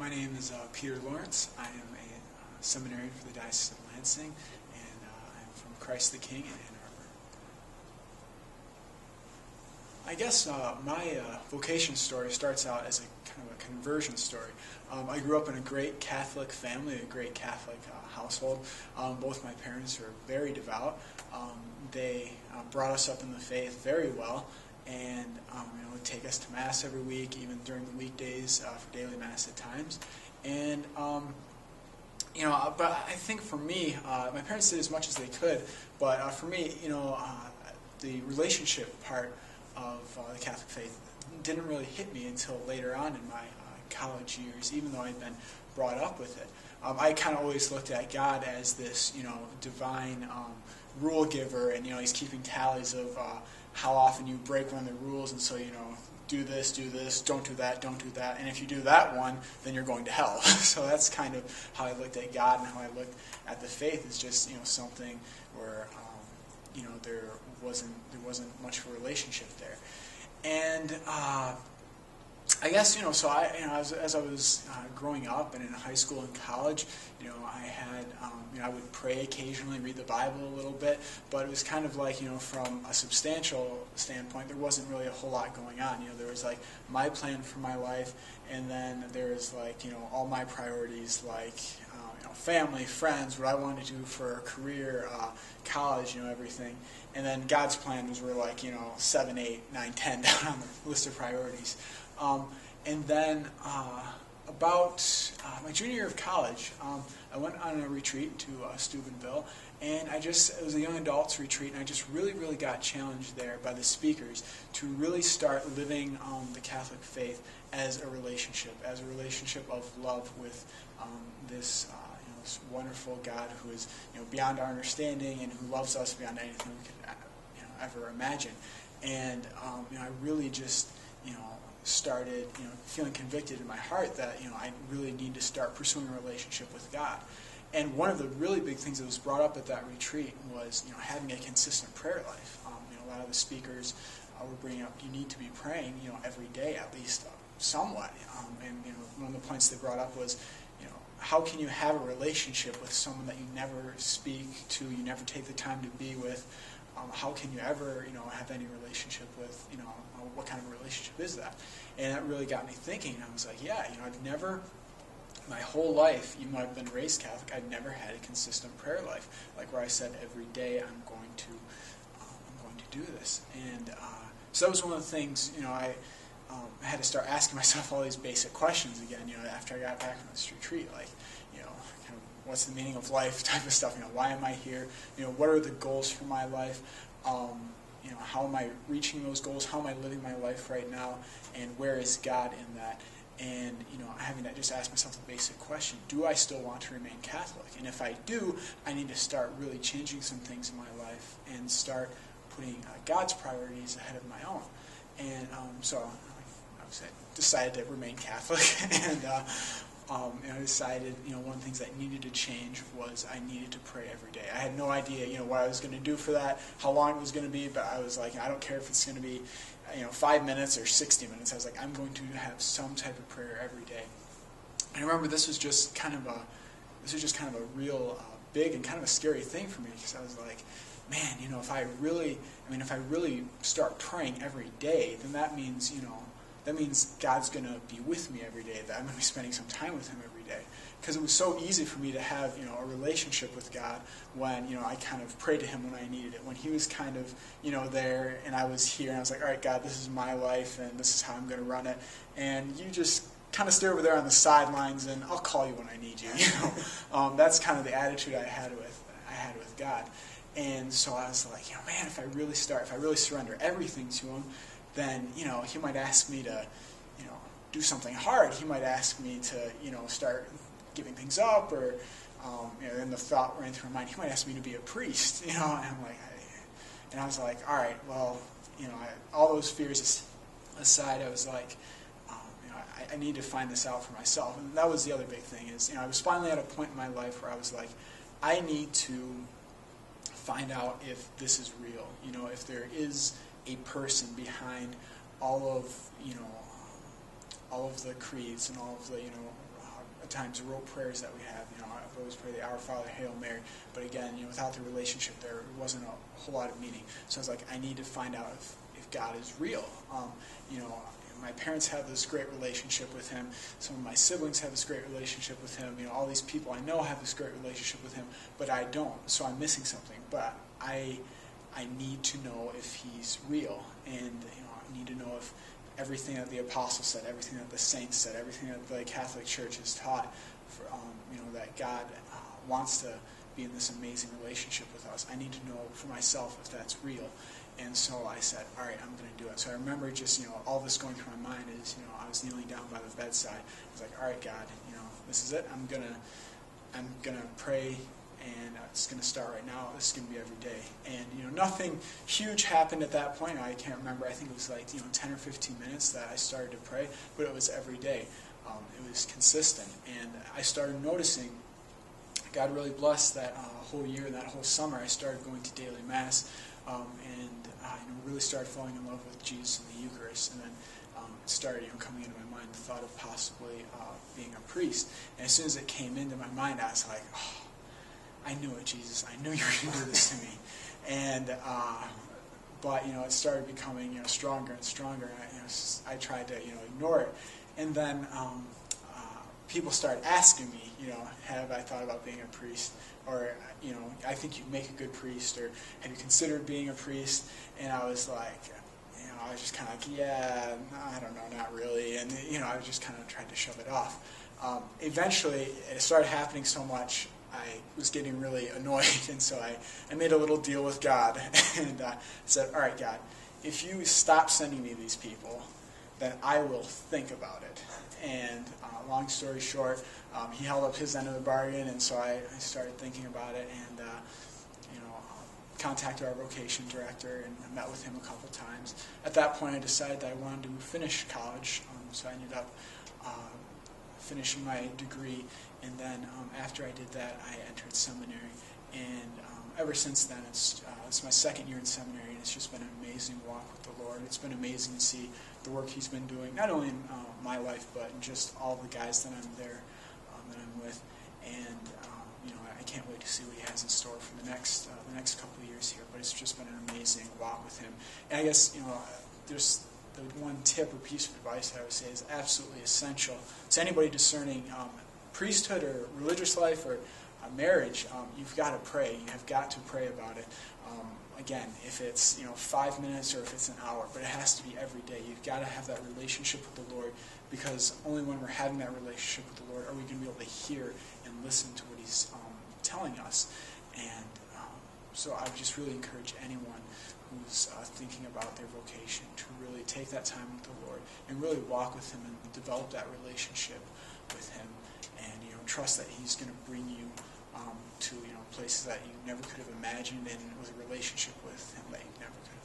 My name is Peter Lawrence. I am a seminarian for the Diocese of Lansing, and I'm from Christ the King in Ann Arbor. I guess my vocation story starts out as a kind of a conversion story. I grew up in a great Catholic family, a great Catholic household. Both my parents are very devout. They brought us up in the faith very well, and would take us to Mass every week, even during the weekdays for daily Mass at times. And but I think for me, my parents did as much as they could. But for me, the relationship part of the Catholic faith didn't really hit me until later on in my college years, even though I'd been brought up with it. I kind of always looked at God as this, divine rule giver, and He's keeping tallies of how often you break one of the rules, and so do this, don't do that, and if you do that one, then you're going to hell. So that's kind of how I looked at God and how I looked at the faith, is just something where there wasn't much of a relationship there. And I guess so as I was growing up and in high school and college, I had I would pray occasionally, read the Bible a little bit, but it was kind of like from a substantial standpoint, there wasn't really a whole lot going on. There was like my plan for my life, and then there was like all my priorities, like family, friends, what I wanted to do for a career, college, everything. And then God's plan was were like 7, 8, 9, 10 down on the list of priorities. And then about my junior year of college, I went on a retreat to Steubenville, and it was a young adults retreat, and I just really, really got challenged there by the speakers to really start living the Catholic faith as a relationship of love with this this wonderful God who is beyond our understanding and who loves us beyond anything we could ever imagine. And I really just started feeling convicted in my heart that I really need to start pursuing a relationship with God. And one of the really big things that was brought up at that retreat was having a consistent prayer life. A lot of the speakers were bringing up you need to be praying every day, at least somewhat. And one of the points they brought up was how can you have a relationship with someone that you never speak to, you never take the time to be with? How can you ever, have any relationship with, what kind of a relationship is that? And that really got me thinking. I was like, I've never, my whole life, even though I've been raised Catholic, I've never had a consistent prayer life, like where I said every day I'm going to do this. And so that was one of the things, I had to start asking myself all these basic questions again, after I got back from this retreat, like, kind of what's the meaning of life type of stuff, why am I here, what are the goals for my life, how am I reaching those goals, how am I living my life right now, and where is God in that, and, having to just ask myself the basic question, do I still want to remain Catholic, and if I do, I need to start really changing some things in my life, and start putting God's priorities ahead of my own, and so I decided to remain Catholic, and I decided, one of the things that needed to change was I needed to pray every day. I had no idea, what I was going to do for that, how long it was going to be, but I was like, I don't care if it's going to be, 5 minutes or 60 minutes. I was like, I'm going to have some type of prayer every day. And I remember this was just kind of a real big and kind of a scary thing for me, because I was like, man, if I really start praying every day, then that means, God's going to be with me every day, that I'm going to be spending some time with Him every day. Because it was so easy for me to have, a relationship with God when, I kind of prayed to Him when I needed it. When He was kind of, there and I was here and I was like, all right, God, this is my life and this is how I'm going to run it. And you just kind of stay over there on the sidelines and I'll call you when I need you. That's kind of the attitude I had with God. And so I was like, man, if I really surrender everything to Him, then, He might ask me to, do something hard. He might ask me to, start giving things up, or, then the thought ran through my mind, He might ask me to be a priest, and I'm like, I was like, all right, well, all those fears aside, I was like, I need to find this out for myself. And that was the other big thing is, I was finally at a point in my life where I was like, I need to find out if this is real, if there is a person behind all of the creeds and all of the times rote prayers that we have. I've always prayed the Our Father, Hail Mary, but again, without the relationship there wasn't a whole lot of meaning. So I was like, I need to find out if God is real. My parents have this great relationship with him. Some of my siblings have this great relationship with him. All these people I know have this great relationship with him, but I don't. So I'm missing something. But I need to know if he's real, and I need to know if everything that the apostles said, everything that the saints said, everything that the Catholic Church has taught, that God wants to be in this amazing relationship with us. I need to know for myself if that's real. And so I said, all right, I'm going to do it. So I remember just, all this going through my mind is, I was kneeling down by the bedside. I was like, all right, God, this is it. I'm gonna pray, and it's going to start right now. This is going to be every day. And, nothing huge happened at that point. I can't remember. I think it was like, 10 or 15 minutes that I started to pray, but it was every day. It was consistent. And I started noticing God really blessed that whole year and that whole summer. I started going to daily Mass, and really started falling in love with Jesus and the Eucharist. And then it started coming into my mind the thought of possibly being a priest. And as soon as it came into my mind, I was like, oh, I knew it, Jesus. I knew you were going to do this to me. And but it started becoming stronger and stronger. And I tried to ignore it. And then people started asking me, have I thought about being a priest? Or, I think you'd make a good priest, or have you considered being a priest? And I was like, I was just kind of like, yeah, I don't know, not really. And, I just kind of tried to shove it off. Eventually, it started happening so much, I was getting really annoyed. And so I made a little deal with God and said, all right, God, if you stop sending me these people, then I will think about it. And long story short, he held up his end of the bargain, and so I started thinking about it, and contacted our vocation director and met with him a couple times. At that point, I decided that I wanted to finish college, so I ended up finishing my degree, and then after I did that, I entered seminary, and ever since then, it's my second year in seminary, and it's just been an amazing walk with the Lord. It's been amazing to see the work he's been doing, not only in my life, but in just all the guys that I'm there, that I'm with, and I can't wait to see what he has in store for the next couple of years here. But it's just been an amazing walk with him. And I guess there's the one tip or piece of advice that I would say is absolutely essential to anybody discerning priesthood or religious life or marriage. You've got to pray. You have got to pray about it. Again, if it's 5 minutes or if it's an hour, but it has to be every day. You've got to have that relationship with the Lord, because only when we're having that relationship with the Lord are we going to be able to hear and listen to what he's telling us. And so I would just really encourage anyone who's thinking about their vocation to really take that time with the Lord and really walk with him and develop that relationship with him, and trust that he's going to bring you to places that you never could have imagined, and with a relationship with him that you never could have